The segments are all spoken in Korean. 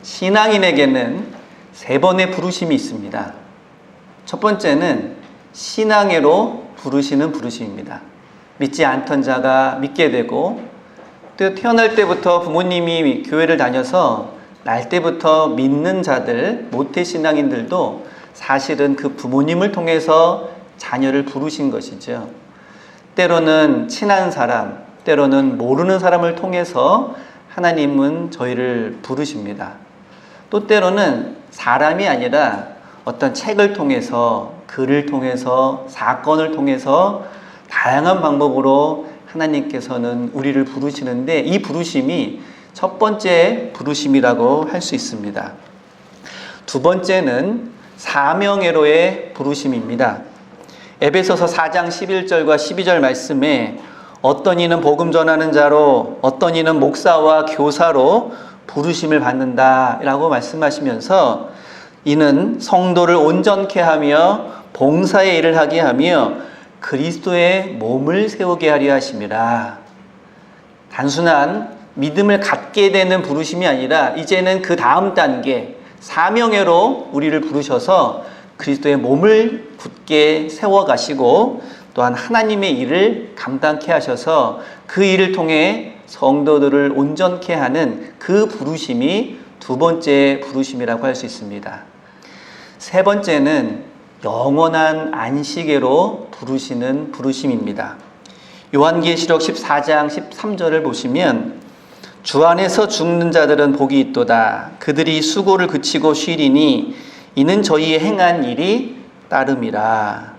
신앙인에게는 세 번의 부르심이 있습니다. 첫 번째는 신앙으로 부르시는 부르심입니다. 믿지 않던 자가 믿게 되고, 또 태어날 때부터 부모님이 교회를 다녀서 날 때부터 믿는 자들, 모태신앙인들도 사실은 그 부모님을 통해서 자녀를 부르신 것이죠. 때로는 친한 사람, 때로는 모르는 사람을 통해서 하나님은 저희를 부르십니다. 또 때로는 사람이 아니라 어떤 책을 통해서, 글을 통해서, 사건을 통해서 다양한 방법으로 하나님께서는 우리를 부르시는데, 이 부르심이 첫 번째 부르심이라고 할 수 있습니다. 두 번째는 사명예로의 부르심입니다. 에베소서 4장 11절과 12절 말씀에 어떤 이는 복음 전하는 자로, 어떤 이는 목사와 교사로 부르심을 받는다 라고 말씀하시면서, 이는 성도를 온전케 하며 봉사의 일을 하게 하며 그리스도의 몸을 세우게 하려 하심이라. 단순한 믿음을 갖게 되는 부르심이 아니라 이제는 그 다음 단계 사명예로 우리를 부르셔서 그리스도의 몸을 굳게 세워가시고, 또한 하나님의 일을 감당케 하셔서 그 일을 통해 성도들을 온전케 하는 그 부르심이 두 번째 부르심이라고 할 수 있습니다. 세 번째는 영원한 안식에로 부르시는 부르심입니다. 요한계시록 14장 13절을 보시면, 주 안에서 죽는 자들은 복이 있도다. 그들이 수고를 그치고 쉬리니 이는 저희의 행한 일이 따름이라.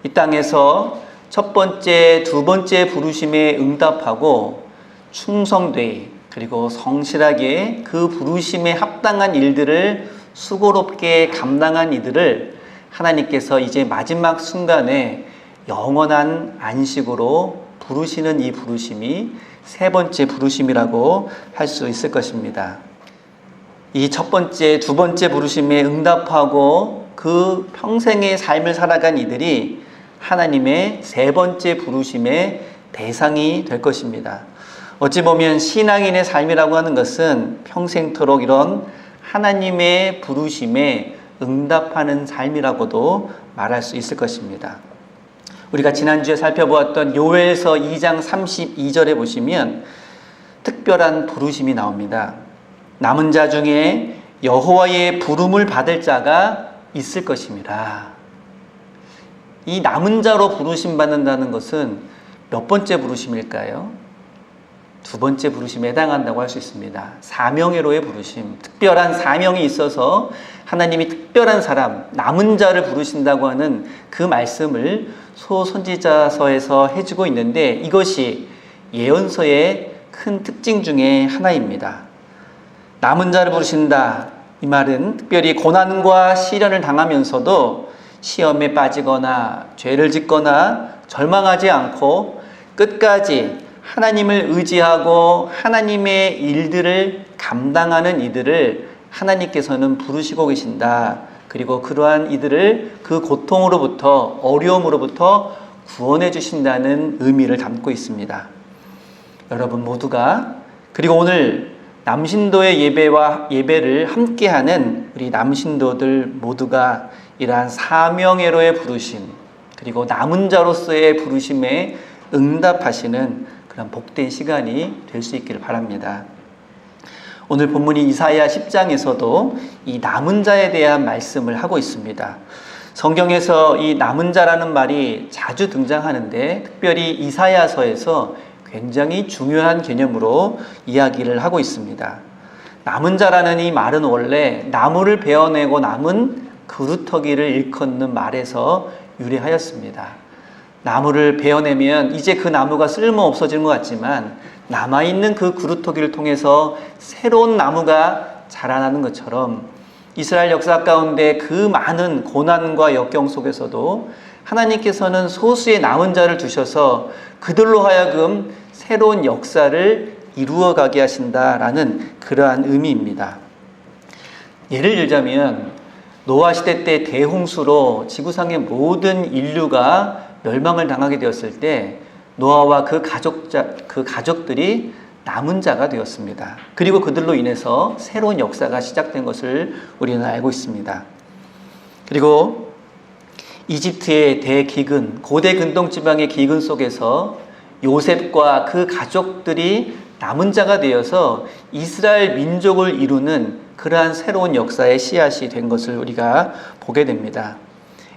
이 땅에서 첫 번째, 두 번째 부르심에 응답하고 충성되이, 그리고 성실하게 그 부르심에 합당한 일들을 수고롭게 감당한 이들을 하나님께서 이제 마지막 순간에 영원한 안식으로 부르시는 이 부르심이 세 번째 부르심이라고 할 수 있을 것입니다. 이 첫 번째, 두 번째 부르심에 응답하고 그 평생의 삶을 살아간 이들이 하나님의 세 번째 부르심의 대상이 될 것입니다. 어찌 보면 신앙인의 삶이라고 하는 것은 평생토록 이런 하나님의 부르심에 응답하는 삶이라고도 말할 수 있을 것입니다. 우리가 지난주에 살펴보았던 요엘서 2장 32절에 보시면 특별한 부르심이 나옵니다. 남은 자 중에 여호와의 부름을 받을 자가 있을 것입니다. 이 남은 자로 부르심 받는다는 것은 몇 번째 부르심일까요? 두 번째 부르심에 해당한다고 할 수 있습니다. 사명예로의 부르심, 특별한 사명이 있어서 하나님이 특별한 사람, 남은 자를 부르신다고 하는 그 말씀을 소선지자서에서 해주고 있는데, 이것이 예언서의 큰 특징 중에 하나입니다. 남은 자를 부르신다, 이 말은 특별히 고난과 시련을 당하면서도 시험에 빠지거나 죄를 짓거나 절망하지 않고 끝까지 하나님을 의지하고 하나님의 일들을 감당하는 이들을 하나님께서는 부르시고 계신다. 그리고 그러한 이들을 그 고통으로부터, 어려움으로부터 구원해 주신다는 의미를 담고 있습니다. 여러분 모두가, 그리고 오늘 남신도의 예배를 함께하는 우리 남신도들 모두가 이러한 사명예로의 부르심, 그리고 남은 자로서의 부르심에 응답하시는 그런 복된 시간이 될 수 있기를 바랍니다. 오늘 본문이 이사야 10장에서도 이 남은 자에 대한 말씀을 하고 있습니다. 성경에서 이 남은 자라는 말이 자주 등장하는데, 특별히 이사야서에서 굉장히 중요한 개념으로 이야기를 하고 있습니다. 남은 자라는 이 말은 원래 나무를 베어내고 남은 그루터기를 일컫는 말에서 유래하였습니다. 나무를 베어내면 이제 그 나무가 쓸모 없어지는 것 같지만 남아있는 그 그루터기를 통해서 새로운 나무가 자라나는 것처럼, 이스라엘 역사 가운데 그 많은 고난과 역경 속에서도 하나님께서는 소수의 남은 자를 두셔서 그들로 하여금 새로운 역사를 이루어가게 하신다라는 그러한 의미입니다. 예를 들자면 노아 시대 때 대홍수로 지구상의 모든 인류가 멸망을 당하게 되었을 때 노아와 그 가족들이 남은 자가 되었습니다. 그리고 그들로 인해서 새로운 역사가 시작된 것을 우리는 알고 있습니다. 그리고 이집트의 대기근, 고대 근동지방의 기근 속에서 요셉과 그 가족들이 남은 자가 되어서 이스라엘 민족을 이루는 그러한 새로운 역사의 씨앗이 된 것을 우리가 보게 됩니다.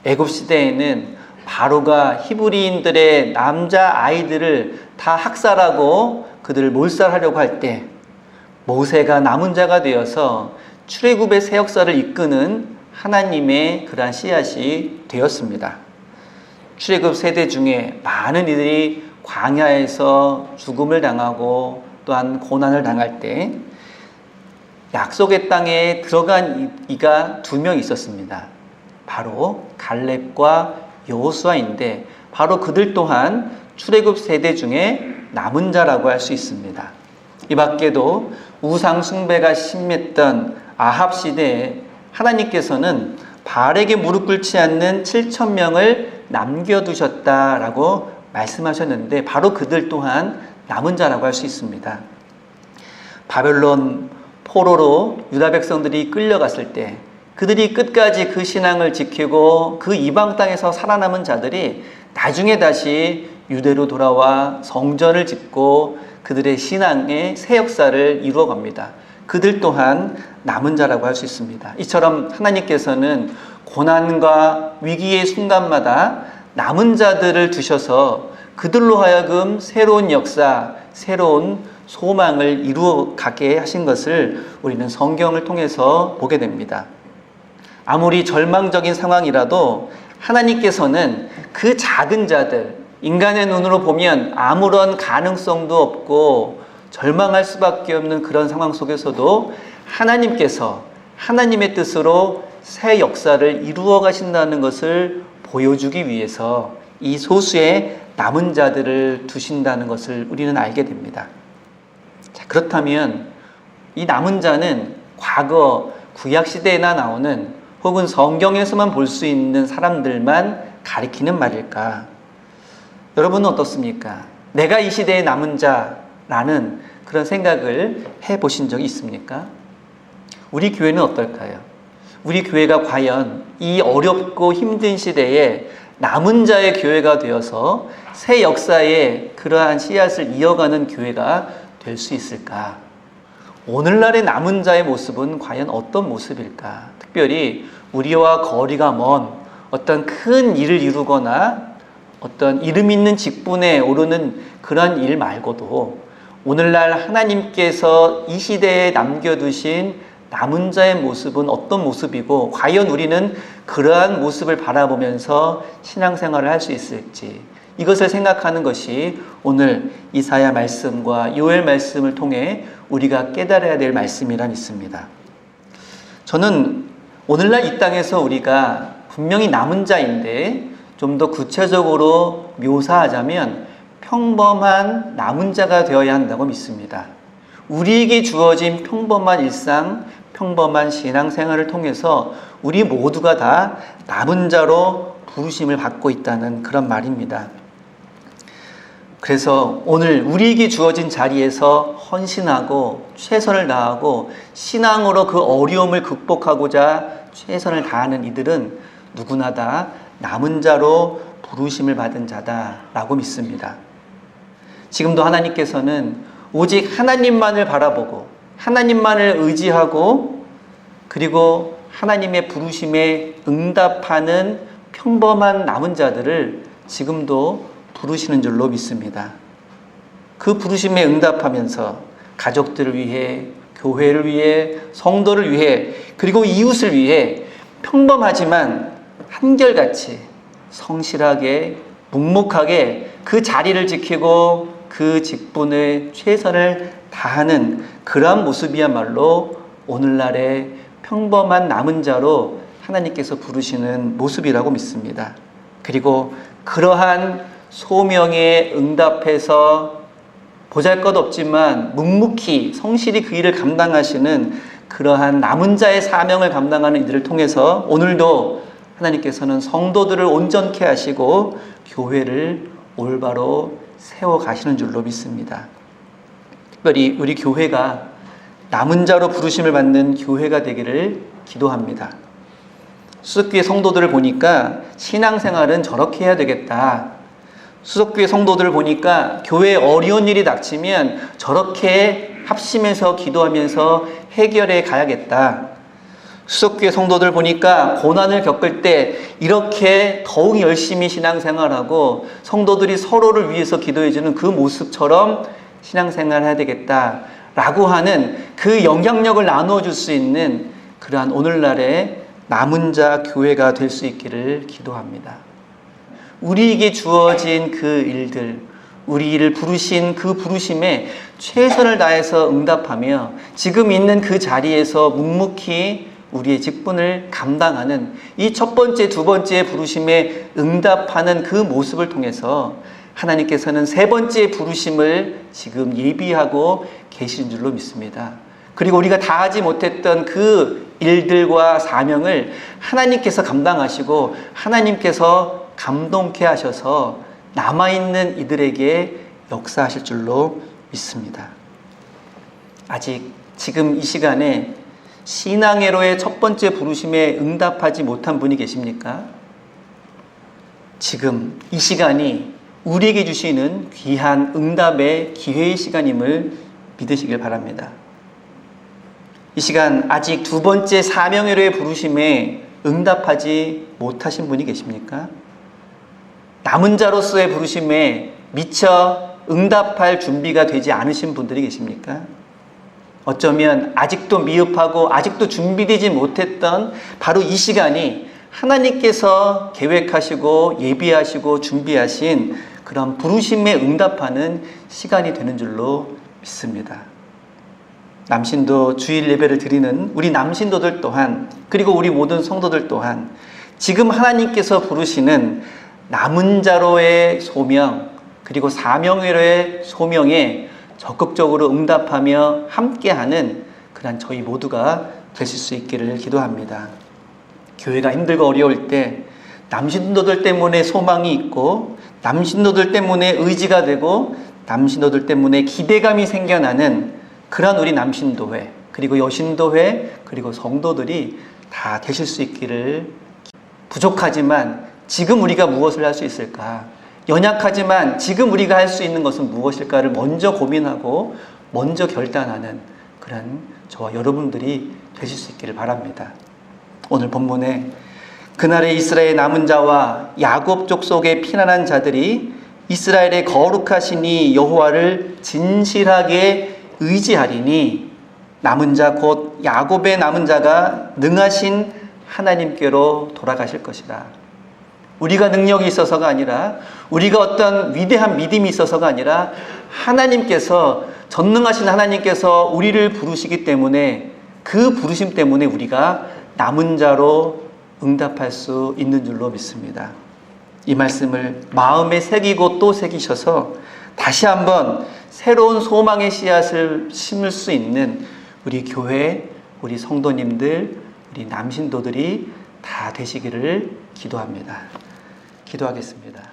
애굽 시대에는 바로가 히브리인들의 남자 아이들을 다 학살하고 그들을 몰살하려고 할 때 모세가 남은 자가 되어서 출애굽의 새 역사를 이끄는 하나님의 그러한 씨앗이 되었습니다. 출애굽 세대 중에 많은 이들이 광야에서 죽음을 당하고 또한 고난을 당할 때 약속의 땅에 들어간 이가 2명 있었습니다. 바로 갈렙과 여호수아인데 바로 그들 또한 출애굽 세대 중에 남은 자라고 할 수 있습니다. 이 밖에도 우상 숭배가 심했던 아합 시대에 하나님께서는 바알에게 무릎 꿇지 않는 7,000명을 남겨두셨다라고 말씀하셨는데 바로 그들 또한 남은 자라고 할 수 있습니다. 바벨론 포로로 유다 백성들이 끌려갔을 때 그들이 끝까지 그 신앙을 지키고 그 이방 땅에서 살아남은 자들이 나중에 다시 유대로 돌아와 성전을 짓고 그들의 신앙의 새 역사를 이루어갑니다. 그들 또한 남은 자라고 할 수 있습니다. 이처럼 하나님께서는 고난과 위기의 순간마다 남은 자들을 두셔서 그들로 하여금 새로운 역사, 새로운 소망을 이루어가게 하신 것을 우리는 성경을 통해서 보게 됩니다. 아무리 절망적인 상황이라도 하나님께서는 그 작은 자들, 인간의 눈으로 보면 아무런 가능성도 없고 절망할 수밖에 없는 그런 상황 속에서도 하나님께서 하나님의 뜻으로 새 역사를 이루어 가신다는 것을 보여주기 위해서 이 소수의 남은 자들을 두신다는 것을 우리는 알게 됩니다. 자, 그렇다면 이 남은 자는 과거 구약시대에나 나오는 혹은 성경에서만 볼 수 있는 사람들만 가리키는 말일까? 여러분은 어떻습니까? 내가 이 시대의 남은 자라는 그런 생각을 해보신 적이 있습니까? 우리 교회는 어떨까요? 우리 교회가 과연 이 어렵고 힘든 시대에 남은 자의 교회가 되어서 새 역사의 그러한 씨앗을 이어가는 교회가 될 수 있을까? 오늘날의 남은 자의 모습은 과연 어떤 모습일까? 특별히 우리와 거리가 먼 어떤 큰 일을 이루거나 어떤 이름 있는 직분에 오르는 그런 일 말고도 오늘날 하나님께서 이 시대에 남겨두신 남은 자의 모습은 어떤 모습이고 과연 우리는 그러한 모습을 바라보면서 신앙생활을 할 수 있을지 이것을 생각하는 것이 오늘 이사야 말씀과 요엘 말씀을 통해 우리가 깨달아야 될 말씀이라 믿습니다. 저는 오늘날 이 땅에서 우리가 분명히 남은 자인데 좀 더 구체적으로 묘사하자면 평범한 남은 자가 되어야 한다고 믿습니다. 우리에게 주어진 평범한 일상, 평범한 신앙생활을 통해서 우리 모두가 다 남은 자로 부르심을 받고 있다는 그런 말입니다. 그래서 오늘 우리에게 주어진 자리에서 헌신하고 최선을 다하고 신앙으로 그 어려움을 극복하고자 최선을 다하는 이들은 누구나 다 남은 자로 부르심을 받은 자다라고 믿습니다. 지금도 하나님께서는 오직 하나님만을 바라보고 하나님만을 의지하고 그리고 하나님의 부르심에 응답하는 평범한 남은 자들을 지금도 부르시는 줄로 믿습니다. 그 부르심에 응답하면서 가족들을 위해, 교회를 위해, 성도를 위해, 그리고 이웃을 위해 평범하지만 한결같이 성실하게, 묵묵하게 그 자리를 지키고 그 직분에 최선을 다하는 그러한 모습이야말로 오늘날의 평범한 남은 자로 하나님께서 부르시는 모습이라고 믿습니다. 그리고 그러한 소명에 응답해서 보잘것없지만 묵묵히 성실히 그 일을 감당하시는 그러한 남은 자의 사명을 감당하는 이들을 통해서 오늘도 하나님께서는 성도들을 온전케 하시고 교회를 올바로 세워가시는 줄로 믿습니다. 특별히 우리 교회가 남은 자로 부르심을 받는 교회가 되기를 기도합니다. 수석교회 성도들을 보니까 신앙생활은 저렇게 해야 되겠다. 수석교회 성도들을 보니까 교회에 어려운 일이 닥치면 저렇게 합심해서 기도하면서 해결해 가야겠다. 수석교회 성도들 보니까 고난을 겪을 때 이렇게 더욱 열심히 신앙생활하고 성도들이 서로를 위해서 기도해주는 그 모습처럼 신앙생활을 해야 되겠다라고 하는 그 영향력을 나누어줄 수 있는 그러한 오늘날의 남은 자 교회가 될 수 있기를 기도합니다. 우리에게 주어진 그 일들, 우리를 부르신 그 부르심에 최선을 다해서 응답하며 지금 있는 그 자리에서 묵묵히 우리의 직분을 감당하는 이 첫 번째, 두 번째 부르심에 응답하는 그 모습을 통해서 하나님께서는 세 번째 부르심을 지금 예비하고 계신 줄로 믿습니다. 그리고 우리가 다 하지 못했던 그 일들과 사명을 하나님께서 감당하시고 하나님께서 감동케 하셔서 남아있는 이들에게 역사하실 줄로 믿습니다. 아직 지금 이 시간에 신앙회로의 첫 번째 부르심에 응답하지 못한 분이 계십니까? 지금 이 시간이 우리에게 주시는 귀한 응답의 기회의 시간임을 믿으시길 바랍니다. 이 시간 아직 두 번째 사명회로의 부르심에 응답하지 못하신 분이 계십니까? 남은 자로서의 부르심에 미처 응답할 준비가 되지 않으신 분들이 계십니까? 어쩌면 아직도 미흡하고 아직도 준비되지 못했던 바로 이 시간이 하나님께서 계획하시고 예비하시고 준비하신 그런 부르심에 응답하는 시간이 되는 줄로 믿습니다. 남신도 주일 예배를 드리는 우리 남신도들 또한, 그리고 우리 모든 성도들 또한 지금 하나님께서 부르시는 남은 자로의 소명, 그리고 사명회로의 소명에 적극적으로 응답하며 함께하는 그런 저희 모두가 되실 수 있기를 기도합니다. 교회가 힘들고 어려울 때 남신도들 때문에 소망이 있고, 남신도들 때문에 의지가 되고, 남신도들 때문에 기대감이 생겨나는 그런 우리 남신도회, 그리고 여신도회, 그리고 성도들이 다 되실 수 있기를. 부족하지만 지금 우리가 무엇을 할 수 있을까? 연약하지만 지금 우리가 할 수 있는 것은 무엇일까를 먼저 고민하고 먼저 결단하는 그런 저와 여러분들이 되실 수 있기를 바랍니다. 오늘 본문에 그날의 이스라엘 남은 자와 야곱 족속의 피난한 자들이 이스라엘의 거룩하신 이 여호와를 진실하게 의지하리니 남은 자 곧 야곱의 남은 자가 능하신 하나님께로 돌아가실 것이다. 우리가 능력이 있어서가 아니라, 우리가 어떤 위대한 믿음이 있어서가 아니라 하나님께서, 전능하신 하나님께서 우리를 부르시기 때문에 그 부르심 때문에 우리가 남은 자로 응답할 수 있는 줄로 믿습니다. 이 말씀을 마음에 새기고 또 새기셔서 다시 한번 새로운 소망의 씨앗을 심을 수 있는 우리 교회, 우리 성도님들, 우리 남신도들이 다 되시기를 기도합니다. 기도하겠습니다.